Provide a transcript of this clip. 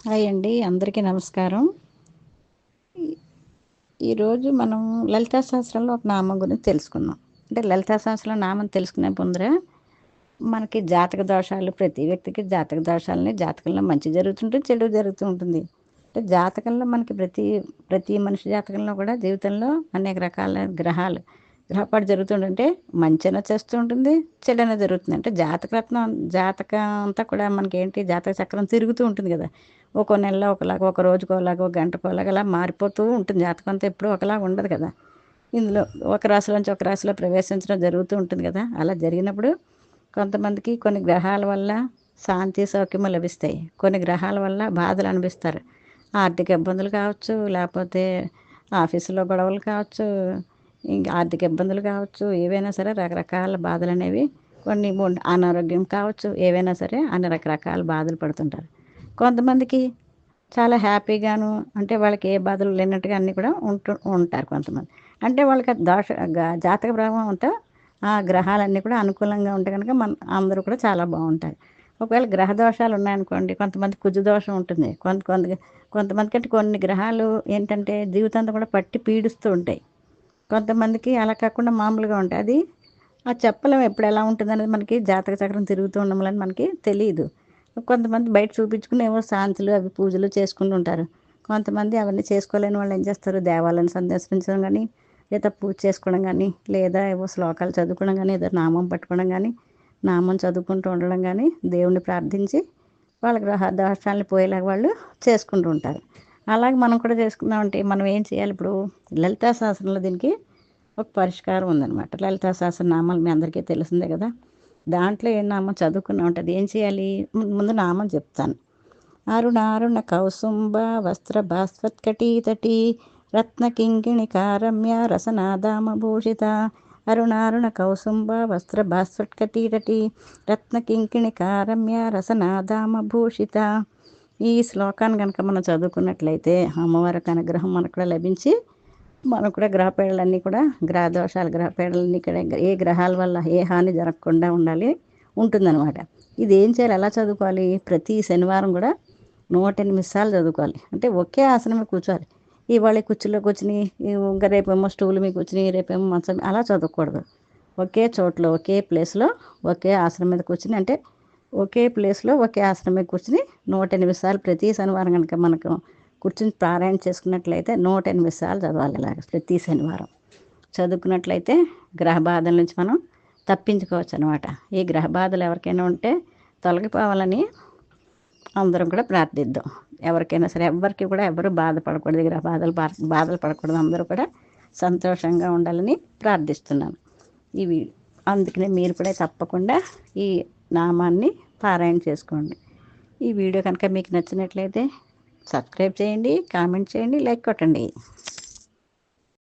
Hi అండి, అందరికీ నమస్కారం. ఈ- ఈరోజు మనం లలితా సహస్రంలో ఒక నామం గురించి తెలుసుకుందాం. అంటే లలితా సహస్రంలో నామం తెలుసుకునే ముందర మనకి జాతక దోషాలు, ప్రతి వ్యక్తికి జాతక దోషాలని, జాతకంలో మంచి జరుగుతుంటుంది, చెడు జరుగుతూ ఉంటుంది. అంటే జాతకంలో మనకి ప్రతి ప్రతి మనిషి జాతకంలో కూడా జీవితంలో అనేక రకాల గ్రహపాటు జరుగుతుంటుంటే మంచైనా చేస్తూ ఉంటుంది, చెడైనా జరుగుతుంది. అంటే జాతకం అంతా కూడా మనకి ఏంటి, జాతక చక్రం తిరుగుతూ ఉంటుంది కదా. ఒక్కో నెలలో ఒకలాగా, ఒక రోజుకోలాగా, ఒక గంటకోలాగా అలా మారిపోతూ ఉంటుంది. జాతకం అంతా ఎప్పుడూ ఒకలాగా ఉండదు కదా. ఇందులో ఒక రాశిలోంచి ఒక రాశిలో ప్రవేశించడం జరుగుతూ ఉంటుంది కదా. అలా జరిగినప్పుడు కొంతమందికి కొన్ని గ్రహాల వల్ల శాంతి సౌఖ్యము లభిస్తాయి, కొన్ని గ్రహాల వల్ల బాధలు అనిపిస్తారు. ఆర్థిక ఇబ్బందులు కావచ్చు, లేకపోతే ఆఫీసులో గొడవలు కావచ్చు, ఇంకా ఆర్థిక ఇబ్బందులు కావచ్చు, ఏవైనా సరే రకరకాల బాధలు అనేవి, కొన్ని అనారోగ్యం కావచ్చు, ఏవైనా సరే అన్ని రకరకాల బాధలు పడుతుంటారు. కొంతమందికి చాలా హ్యాపీగాను, అంటే వాళ్ళకి ఏ బాధలు లేనట్టుగా అన్నీ కూడా ఉంటారు కొంతమంది. అంటే వాళ్ళకి ఆ జాతక ప్రభావం అంతా ఆ గ్రహాలన్నీ కూడా అనుకూలంగా ఉంటే కనుక అందరూ కూడా చాలా బాగుంటారు. ఒకవేళ గ్రహ దోషాలు ఉన్నాయనుకోండి, కొంతమంది కుజ దోషం ఉంటుంది, కొంతమందికి అంటే కొన్ని గ్రహాలు ఏంటంటే జీవితాంతం కూడా పట్టి పీడిస్తూ ఉంటాయి. కొంతమందికి అలా కాకుండా మామూలుగా ఉంటాయి. అది చెప్పలేము ఎప్పుడు ఎలా ఉంటుంది అనేది. మనకి జాతక చక్రం తిరుగుతూ ఉండడం వల్ల మనకి తెలియదు. కొంతమంది బయట చూపించుకుని ఏవో శాంతులు అవి పూజలు చేసుకుంటూ ఉంటారు. కొంతమంది అవన్నీ చేసుకోలేని వాళ్ళు ఏం చేస్తారు, దేవాలయం సందర్శించడం కానీ, లేదా పూజ చేసుకోవడం కానీ, లేదా ఏవో శ్లోకాలు చదువుకోవడం కానీ, ఏదో నామం పట్టుకోవడం కానీ, నామం చదువుకుంటూ ఉండడం కానీ, దేవుణ్ణి ప్రార్థించి వాళ్ళ గ్రహ దోషాలని పోయేలాగా వాళ్ళు చేసుకుంటూ ఉంటారు. అలాగే మనం కూడా చేసుకుందామంటే మనం ఏం చేయాలి? ఇప్పుడు లలితా సహస్రంలో దీనికి ఒక పరిష్కారం ఉందన్నమాట. లలితా సహస్రనామాలు మీ అందరికీ తెలిసిందే కదా. దాంట్లో ఏ నామం చదువుకున్నా ఉంటుంది, ఏం చేయాలి? ముందు నామం చెప్తాను. అరుణారుణ కౌసుంబ వస్త్ర భాస్వత్కటీతటీ రత్న కింకిణికారమ్య రసనాదామభూషిత. అరుణారుణ కౌసుంబ వస్త్ర భాస్వత్కటీతటీ రత్న కింకిణికారమ్య రసనాదామభూషిత. ఈ శ్లోకాన్ని కనుక మనం చదువుకున్నట్లయితే అమ్మవారికి అనుగ్రహం మనకు కూడా లభించి, మనకు కూడా గ్రహపీడలన్నీ కూడా, గ్రహ దోషాలు, గ్రహపీడలన్నీ కూడా ఏ గ్రహాల వల్ల ఏ హాని జరగకుండా ఉంటుందన్నమాట. ఇది ఏం చేయాలి, ఎలా చదువుకోవాలి? ప్రతి శనివారం కూడా 108 సార్లు చదువుకోవాలి. అంటే ఒకే ఆసనం మీద కూర్చోవాలి. ఇవాళ కుర్చీలో కూర్చుని, ఇంకా రేపేమో స్టూల్ మీద కూర్చుని, రేపేమో మంచం అలా చదవకూడదు. ఒకే చోట్లో, ఒకే ప్లేస్లో, ఒకే ఆసనం మీద కూర్చుని, అంటే ఒకే ప్లేస్లో ఒకే ఆసనం మీద కూర్చుని 108 సార్లు ప్రతి శనివారం కనుక మనకు కూర్చుని పారాయణ చేసుకున్నట్లయితే 108 సార్లు చదవాలి. ఇలాగ ప్రతి శనివారం చదువుకున్నట్లయితే గ్రహ బాధల నుంచి మనం తప్పించుకోవచ్చు అనమాట. ఈ గ్రహ బాధలు ఎవరికైనా ఉంటే తొలగిపోవాలని అందరం కూడా ప్రార్థిద్దాం. ఎవరికైనా సరే, ఎవరు బాధపడకూడదు, గ్రహ బాధలు పడకూడదు, అందరూ కూడా సంతోషంగా ఉండాలని ప్రార్థిస్తున్నాను. ఇవి అందుకనే మీరు కూడా తప్పకుండా ఈ నామాన్ని పారాయణ చేసుకోండి. ఈ వీడియో కనుక మీకు నచ్చినట్లయితే సబ్స్క్రైబ్ చేయండి, కామెంట్ చేయండి, లైక్ కొట్టండి.